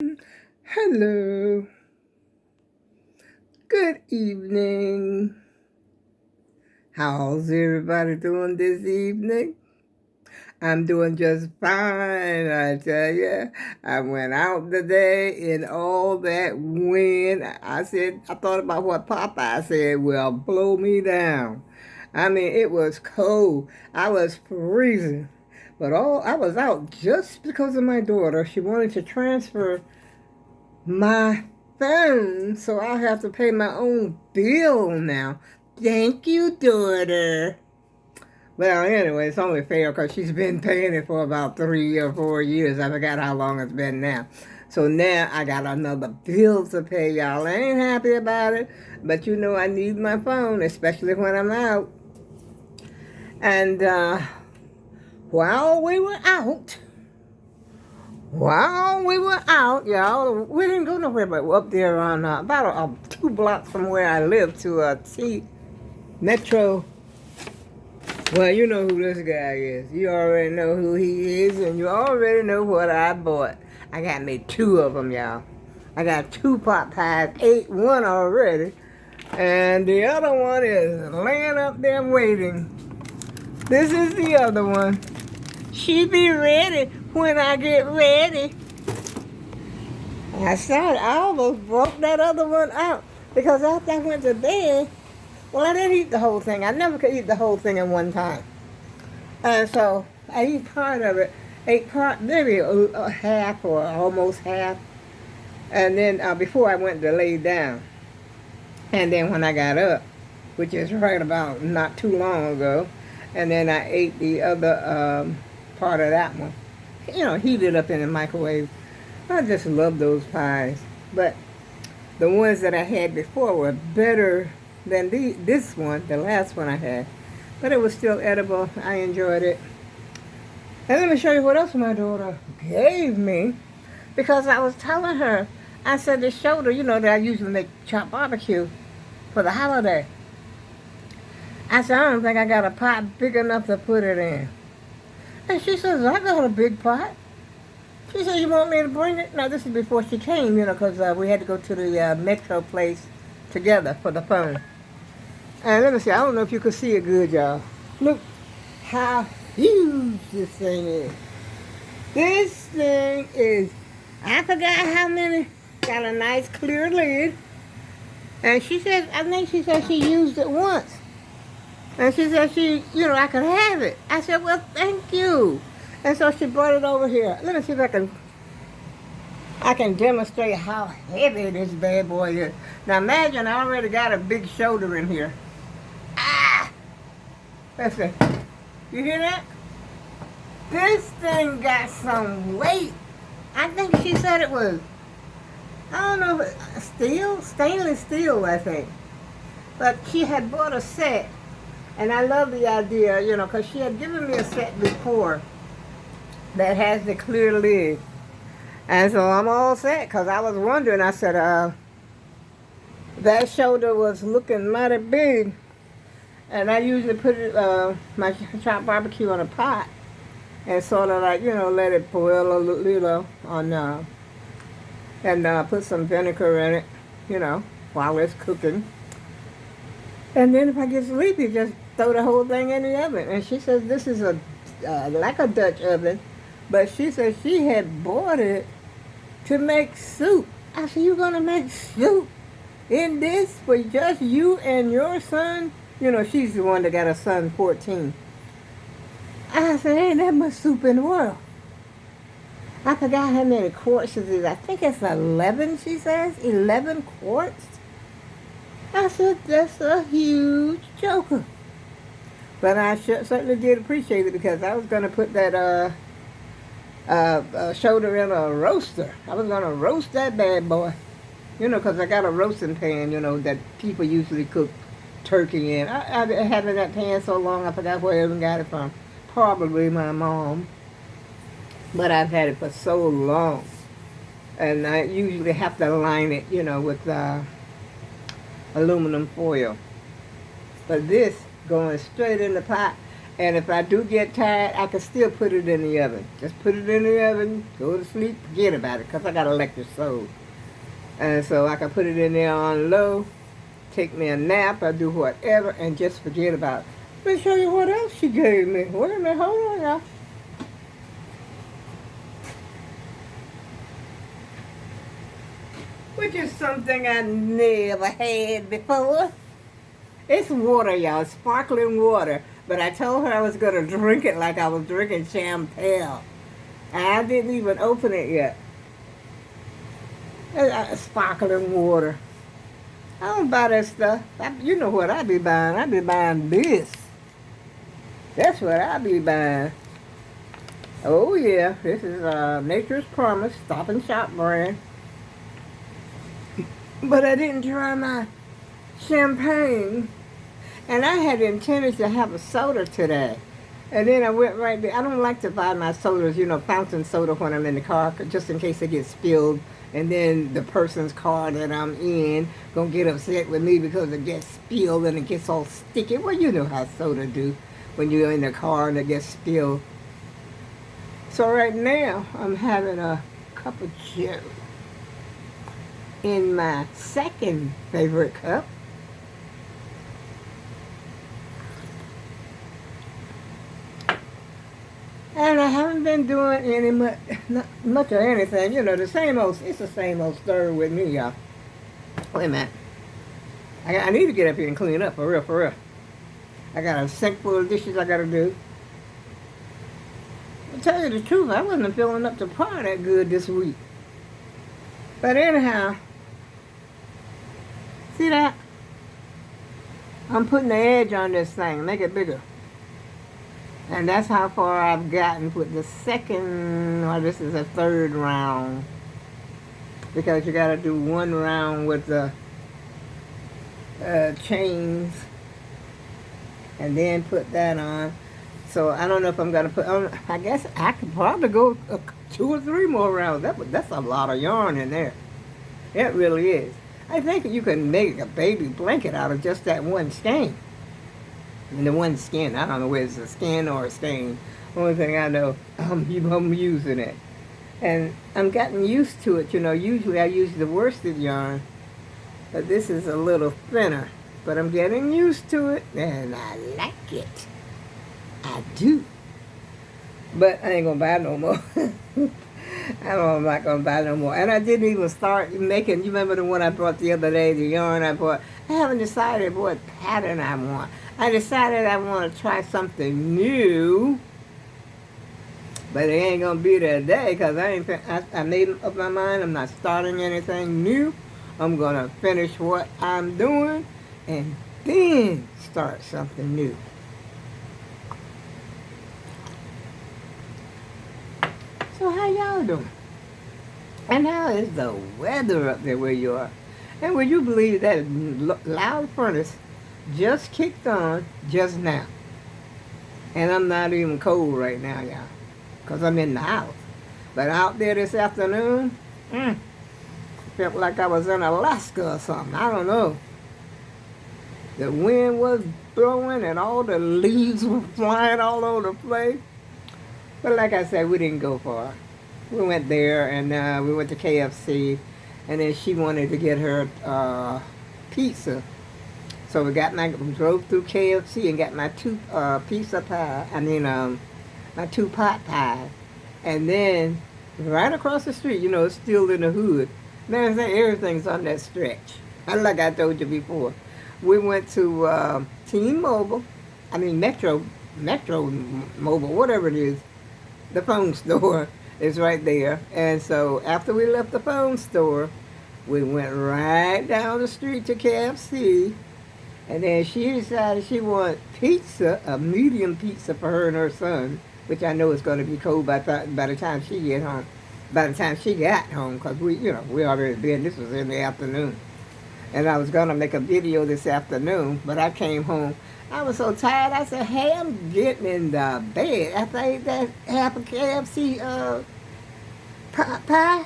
Hello. Good evening. How's everybody doing this evening? I'm doing just fine, I tell you. I went out today in all that wind. I thought about what Popeye said, well, blow me down. I mean, it was cold. I was freezing. But I was out just because of my daughter. She wanted to transfer my phone, so I'll have to pay my own bill now. Thank you, daughter. Well, anyway, it's only fair because she's been paying it for about 3 or 4 years. I forgot how long it's been now. So now I got another bill to pay, y'all. I ain't happy about it, but you know I need my phone, especially when I'm out. And while we were out, y'all, we didn't go nowhere but up there on about 2 blocks from where I live to T Metro. Well, you know who this guy is. You already know who he is, and you already know what I bought. I got me 2 of them, y'all. I got 2 pot pies, ate one already, and the other one is laying up there waiting. This is the other one. She be ready when I get ready. I almost broke that other one out because after I went to bed, well, I didn't eat the whole thing. I never could eat the whole thing at one time. And so I ate part of it, maybe a half or almost half. And then before I went to lay down. And then when I got up, which is right about not too long ago, and then I ate the other part of that one. You know, heated up in the microwave. I just love those pies. But the ones that I had before were better than this one, the last one I had. But it was still edible. I enjoyed it. And let me show you what else my daughter gave me. Because I was telling her, I said the shoulder, you know, that I usually make chopped barbecue for the holiday. I said, I don't think I got a pot big enough to put it in. And she says, I got a big pot. She said, you want me to bring it? Now, this is before she came, you know, because we had to go to the Metro place together for the phone. And let me see, I don't know if you can see it good, y'all. Look how huge this thing is. This thing is, I forgot how many, got a nice clear lid. And she said, I think she said she used it once. And she said I could have it. I said, well, thank you. And so she brought it over here. Let me see if I can demonstrate how heavy this bad boy is. Now imagine I already got a big shoulder in here. Ah! Let's see. You hear that? This thing got some weight. I think she said it was, I don't know, steel? Stainless steel, I think. But she had bought a set. And I love the idea, you know, because she had given me a set before that has the clear lid. And so I'm all set because I was wondering, I said, that shoulder was looking mighty big. And I usually put it, my chopped barbecue on a pot and sort of like, you know, let it boil a little on, and put some vinegar in it, you know, while it's cooking. And then if I get sleepy, just throw the whole thing in the oven. And she says this is like a Dutch oven, but she said she had bought it to make soup. I said, you gonna make soup in this for just you and your son? You know, she's the one that got a son 14. I said, ain't that much soup in the world. I forgot how many quarts it is. I think it's 11, she says. 11 quarts. I said, that's a huge joker. But I certainly did appreciate it because I was going to put that shoulder in a roaster. I was going to roast that bad boy. You know, because I got a roasting pan, you know, that people usually cook turkey in. I've been having that pan so long, I forgot where I even got it from. Probably my mom. But I've had it for so long. And I usually have to line it, you know, with aluminum foil. But this going straight in the pot. And if I do get tired, I can still put it in the oven. Just put it in the oven, go to sleep, forget about it, because I got an electric stove. And so I can put it in there on low, take me a nap, or do whatever, and just forget about it. Let me show you what else she gave me. Wait a minute, hold on, y'all. Which is something I never had before. It's water, y'all, sparkling water. But I told her I was going to drink it like I was drinking champagne. I didn't even open it yet. Sparkling water. I don't buy that stuff. You know what I be buying. I be buying this. That's what I be buying. Oh, yeah. This is Nature's Promise Stop and Shop brand. But I didn't try my champagne. And I had intended to have a soda today. And then I went right there. I don't like to buy my sodas, fountain soda when I'm in the car, just in case it gets spilled. And then the person's car that I'm in gonna get upset with me because it gets spilled and it gets all sticky. Well, you know how soda do when you're in the car and it gets spilled. So right now, I'm having a cup of Joe in my second favorite cup. And I haven't been doing any much of anything. The same old, it's the same old story with me, y'all. Wait a minute. I need to get up here and clean up, for real, for real. I got a sink full of dishes I got to do. To tell you the truth, I wasn't feeling up to par that good this week. But anyhow, see that? I'm putting the edge on this thing, make it bigger. And that's how far I've gotten with the second, or this is a third round. Because you got to do one round with the chains. And then put that on. So I don't know if I'm going to put on, I guess I could probably go 2 or 3 more rounds. That's a lot of yarn in there. It really is. I think you can make a baby blanket out of just that one skein. And the one skin, I don't know whether it's a skin or a skein. Only thing I know, I'm using it. And I'm getting used to it. Usually I use the worsted yarn. But this is a little thinner. But I'm getting used to it, and I like it. I do. But I ain't going to buy no more. I'm not going to buy no more. And I didn't even start making, you remember the one I bought the other day, the yarn I bought? I haven't decided what pattern I want. I decided I want to try something new. But it ain't going to be there today because I made up my mind. I'm not starting anything new. I'm going to finish what I'm doing and then start something new. So how y'all doing? And how is the weather up there where you are? And would you believe that loud furnace just kicked on just now? And I'm not even cold right now, y'all, because I'm in the house. But out there this afternoon, felt like I was in Alaska or something. I don't know. The wind was blowing and all the leaves were flying all over the place. But like I said, we didn't go far. We went there and we went to KFC, and then she wanted to get her pizza. So we drove through KFC and got my 2 pizza pie. My 2 pot pie. And then right across the street, it's still in the hood. Man, everything's on that stretch. Like I told you before. We went to Metro Mobile, whatever it is. The phone store is right there. And so after we left the phone store, we went right down the street to KFC. And then she decided she wanted pizza, a medium pizza for her and her son, which I know is going to be cold by the time she get home. By the time she got home, because we already been, this was in the afternoon. And I was going to make a video this afternoon, but I came home. I was so tired, I said, hey, I'm getting in the bed. After I ate that half a KFC pie,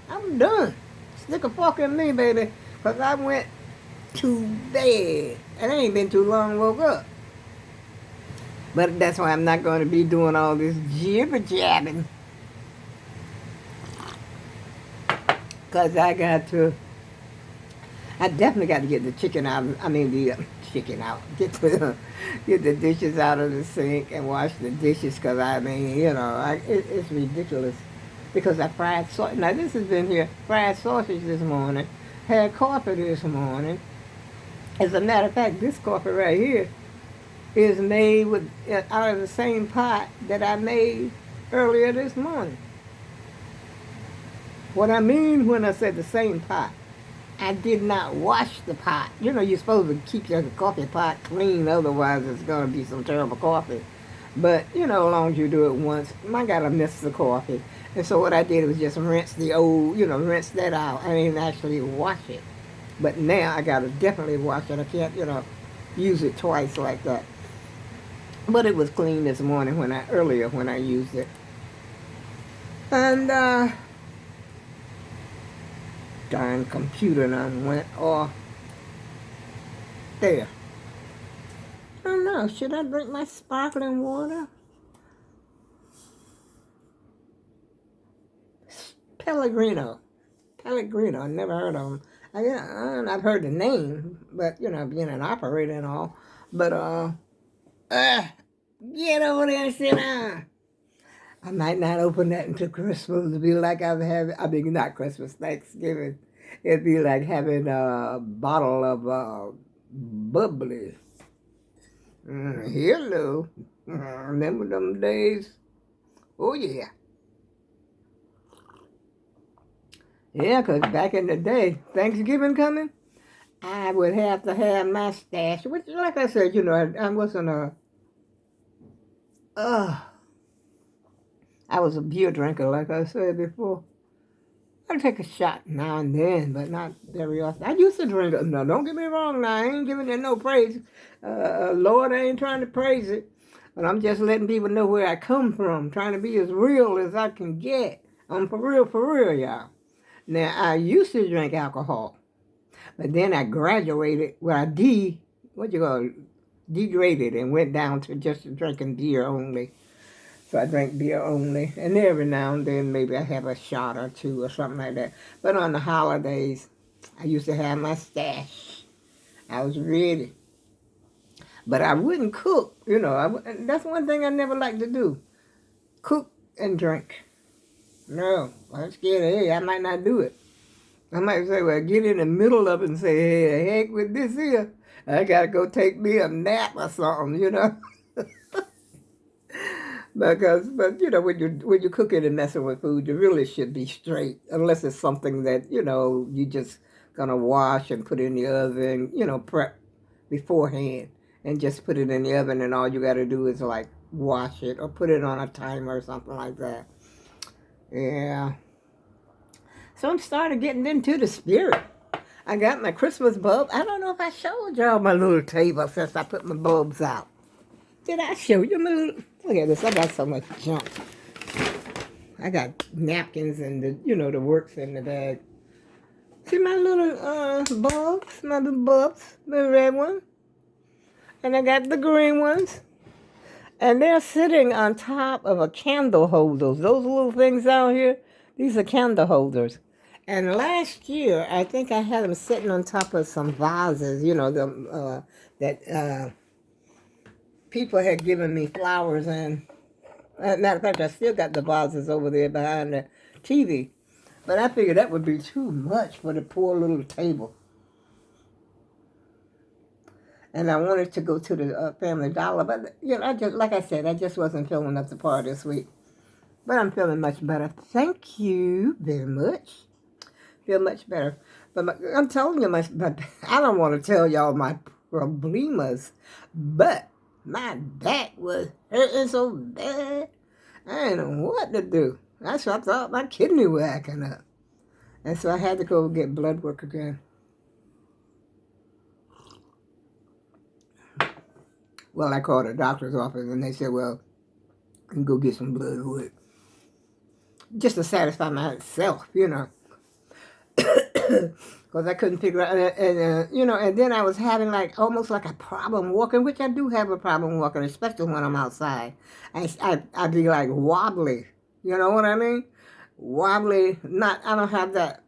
I'm done. Stick a fork in me, baby, because I went to bed. And it ain't been too long, woke up. But that's why I'm not going to be doing all this jibber jabbing. Because I definitely got to get the chicken out. I mean, the chicken out. Get the dishes out of the sink and wash the dishes. Because, I mean, it's ridiculous. Because I fried sausage. Now, this has been here. Fried sausage this morning. Had coffee this morning. As a matter of fact, this coffee right here is made out of the same pot that I made earlier this morning. What I mean when I said the same pot, I did not wash the pot. You're supposed to keep your coffee pot clean, otherwise it's going to be some terrible coffee. But, as long as you do it once, I got to miss the coffee. And so what I did was just rinse rinse that out. I didn't actually wash it. But now I got to definitely wash it. I can't, use it twice like that. But it was clean this morning earlier when I used it. And, darn computer done went off. There. I don't know. Should I drink my sparkling water? Pellegrino. I never heard of them. I've heard the name, but, being an operator and all. But, get over there and sit down. I might not open that until Christmas. It'll be like not Christmas, Thanksgiving. It'd be like having a bottle of WOBBLY. Hello. Remember them days? Oh, yeah. Yeah, because back in the day, Thanksgiving coming, I would have to have my stash, which, like I said, I wasn't I was a beer drinker, like I said before. I take a shot now and then, but not very often. I used to drink. No, don't get me wrong now. I ain't giving it no praise. Lord, I ain't trying to praise it. But I'm just letting people know where I come from, trying to be as real as I can get. I'm for real, y'all. Now, I used to drink alcohol, but then I graduated, degraded and went down to just drinking beer only. So I drink beer only, and every now and then maybe I have a shot or two or something like that. But on the holidays, I used to have my stash. I was ready. But I wouldn't cook, that's one thing I never liked to do. Cook and drink. No, I'm scared hey, I might not do it. I might say, well, get in the middle of it and say, hey, heck with this here. I got to go take me a nap or something, But when you're cooking and messing with food, you really should be straight, unless it's something that, you just going to wash and put in the oven, prep beforehand and just put it in the oven and all you got to do is like wash it or put it on a timer or something like that. Yeah. So I'm starting getting into the spirit. I got my Christmas bulb. I don't know if I showed y'all my little table since I put my bulbs out. Did I show you my little... Look at this. I got so much junk. I got napkins and the works in the bag. See my little bulbs? My little bulbs? The red one. And I got the green ones. And they're sitting on top of a candle holder. Those little things out here, these are candle holders. And last year, I think I had them sitting on top of some vases, that people had given me flowers in. Matter of fact, I still got the vases over there behind the TV. But I figured that would be too much for the poor little table. And I wanted to go to the Family Dollar, but like I said, I just wasn't feeling up to par this week. But I'm feeling much better. Thank you very much. Feel much better. But I'm telling you, but I don't want to tell y'all my problemas. But my back was hurting so bad, I didn't know what to do. I thought my kidney was acting up, and so I had to go get blood work again. Well, I called the doctor's office, and they said, well, I can go get some blood work. Just to satisfy myself, Because because I couldn't figure out, and then I was having like almost like a problem walking, which I do have a problem walking, especially when I'm outside. I'd be like wobbly, you know what I mean? Wobbly, I don't have that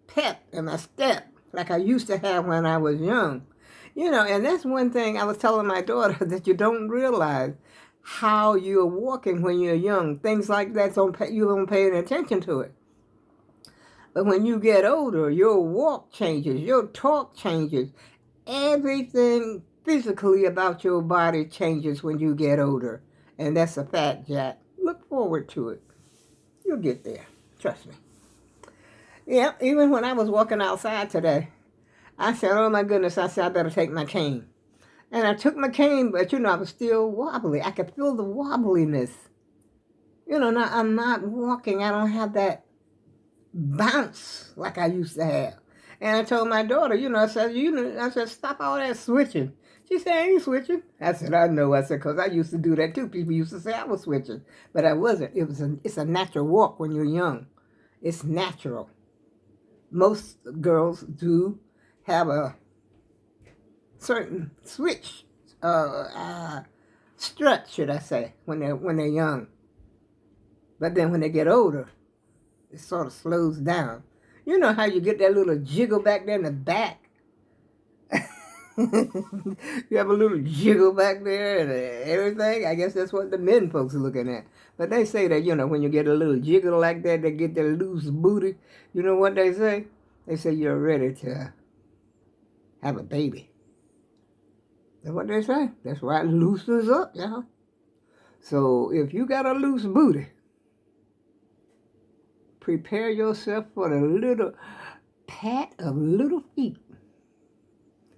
pep in my step like I used to have when I was young. And that's one thing I was telling my daughter that you don't realize how you're walking when you're young. Things like that, you don't pay any attention to it. But when you get older, your walk changes, your talk changes. Everything physically about your body changes when you get older. And that's a fact, Jack. Look forward to it. You'll get there. Trust me. Yeah, even when I was walking outside today, I said, oh my goodness, I said, I better take my cane. And I took my cane, but I was still wobbly. I could feel the wobbliness. Now I'm not walking. I don't have that bounce like I used to have. And I told my daughter, I said, stop all that switching. She said, I ain't switching. I said, I know. I said, because I used to do that too. People used to say I was switching, but I wasn't. It's a natural walk when you're young. It's natural. Most girls do have a certain switch, strut, should I say, when they're young. But then when they get older, it sort of slows down. You know how you get that little jiggle back there in the back? You have a little jiggle back there and everything. I guess that's what the men folks are looking at. But they say that, when you get a little jiggle like that, they get their loose booty. You know what they say? They say you're ready to have a baby. That's what they say. That's why it loosens up, y'all. So if you got a loose booty, prepare yourself for a little pat of little feet.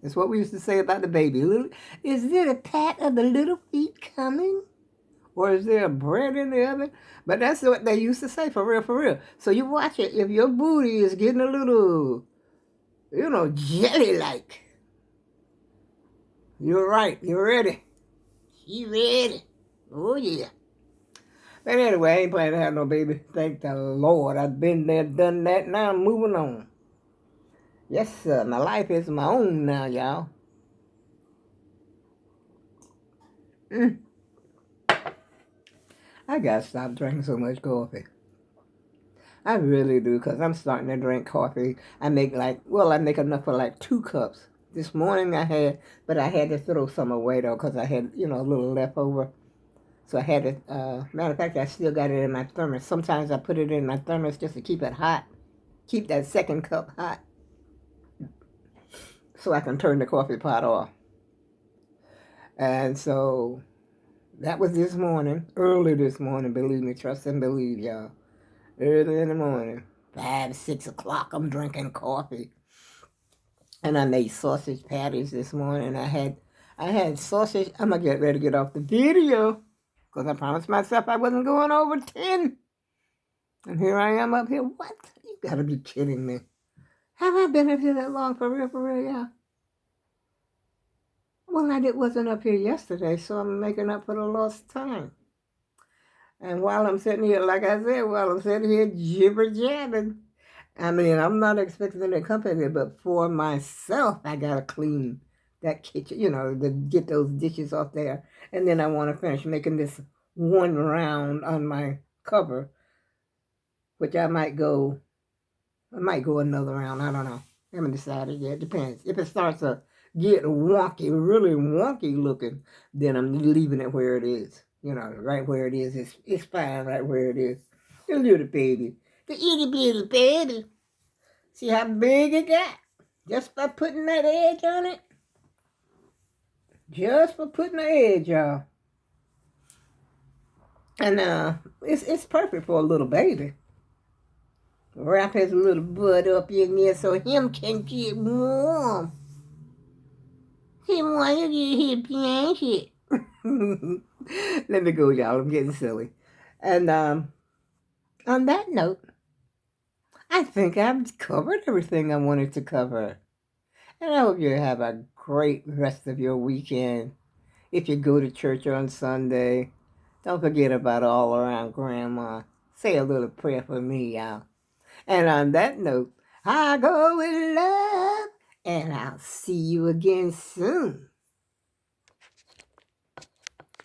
That's what we used to say about the baby. Is there a pat of the little feet coming? Or is there a bread in the oven? But that's what they used to say, for real, for real. So you watch it. If your booty is getting a little, jelly-like, you're right. You're ready. She ready. Oh, yeah. But anyway, I ain't planning to have no baby. Thank the Lord. I've been there, done that. Now I'm moving on. Yes, sir. My life is my own now, y'all. I gotta stop drinking so much coffee. I really do, because I'm starting to drink coffee. I make enough for like 2 cups. This morning I had to throw some away though, because I had, a little leftover. So I had to, matter of fact, I still got it in my thermos. Sometimes I put it in my thermos just to keep it hot. Keep that second cup hot. So I can turn the coffee pot off. And so that was this morning, early this morning, believe me, trust and believe, y'all. Early in the morning, 5, 6 o'clock, I'm drinking coffee. And I made sausage patties this morning. I had sausage. I'm going to get ready to get off the video, because I promised myself I wasn't going over 10. And here I am up here. What? You got to be kidding me. Have I been up here that long, for real, yeah? Well, I wasn't up here yesterday, so I'm making up for the lost time. And while I'm sitting here, like I said, jibber-jabbing, I mean, I'm not expecting any company, but for myself, I got to clean that kitchen, to get those dishes off there. And then I want to finish making this one round on my cover, which I might go another round. I don't know. I haven't decided yet. It depends. If it starts to get wonky, really wonky looking, then I'm leaving it where it is. Right where it is. It's fine right where it is. The little baby. The itty bitty baby. See how big it got? Just by putting that edge on it. Just for putting the edge on. And it's perfect for a little baby. Wrap his little butt up in there so him can get warm. He want to get his blanket. Let me go, y'all. I'm getting silly. And on that note, I think I've covered everything I wanted to cover. And I hope you have a great rest of your weekend. If you go to church on Sunday, don't forget about all around Grandma. Say a little prayer for me, y'all. And on that note, I go with love, and I'll see you again soon.